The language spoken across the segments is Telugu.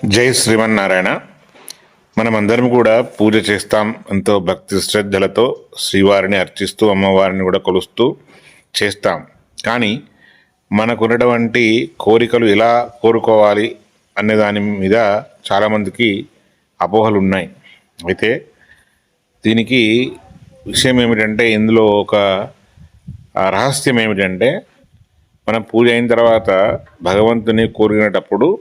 జై శ్రీమన్నారాయణ. మనమందరం కూడా పూజ చేస్తాం. ఎంతో భక్తి శ్రద్ధలతో శ్రీవారిని అర్చిస్తూ అమ్మవారిని కూడా కొలుస్తూ చేస్తాం. కానీ మనకున్నటువంటి కోరికలు ఎలా కోరుకోవాలి అనే దాని మీద చాలామందికి అపోహలు ఉన్నాయి. అయితే దీనికి విషయం ఏమిటంటే, ఇందులో ఒక రహస్యం ఏమిటంటే, మనం పూజ అయిన తర్వాత భగవంతుని కోరినటప్పుడు,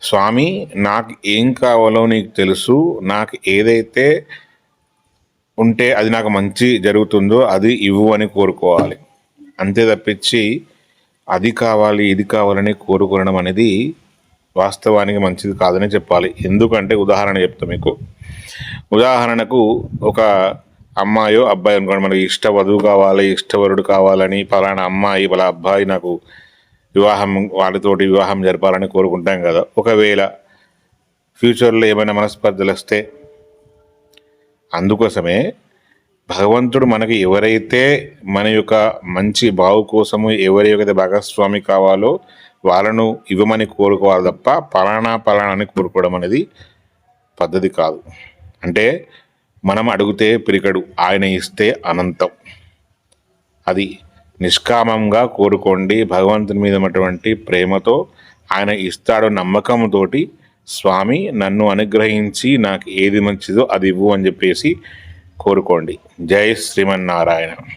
స్వామి నాకు ఏం కావాలో నీకు తెలుసు, నాకు ఏదైతే ఉంటే అది నాకు మంచి జరుగుతుందో అది ఇవ్వు అని కోరుకోవాలి. అంతే తప్పించి అది కావాలి ఇది కావాలని కోరుకోవడం అనేది వాస్తవానికి మంచిది కాదని చెప్పాలి. ఎందుకంటే ఉదాహరణ చెప్తా మీకు. ఉదాహరణకు ఒక అమ్మాయో అబ్బాయి అనుకోండి, మనకి ఇష్ట వధువు కావాలి, ఇష్టవరుడు కావాలని, పలానా అమ్మాయి వాళ్ళ అబ్బాయి నాకు వాళ్ళతోటి వివాహం జరపాలని కోరుకుంటాం కదా. ఒకవేళ ఫ్యూచర్లో ఏమైనా మనస్పర్ధలు వస్తే, అందుకోసమే భగవంతుడు మనకి ఎవరైతే మన యొక్క మంచి బావు కోసము ఎవరైతే భాగస్వామి కావాలో వాళ్ళను ఇవ్వమని కోరుకోవాలి తప్ప పలానా అని కోరుకోవడం అనేది పద్ధతి కాదు. అంటే మనం అడిగితే పిరికడు, ఆయన ఇస్తే అనంతం. అది నిష్కామంగా కోరుకోండి. భగవంతుని మీద ఉన్నటువంటి ప్రేమతో ఆయన ఇస్తాడు నమ్మకంతో, స్వామి నన్ను అనుగ్రహించి నాకు ఏది మంచిదో అది ఇవ్వు అని చెప్పేసి కోరుకోండి. జై శ్రీమన్నారాయణ.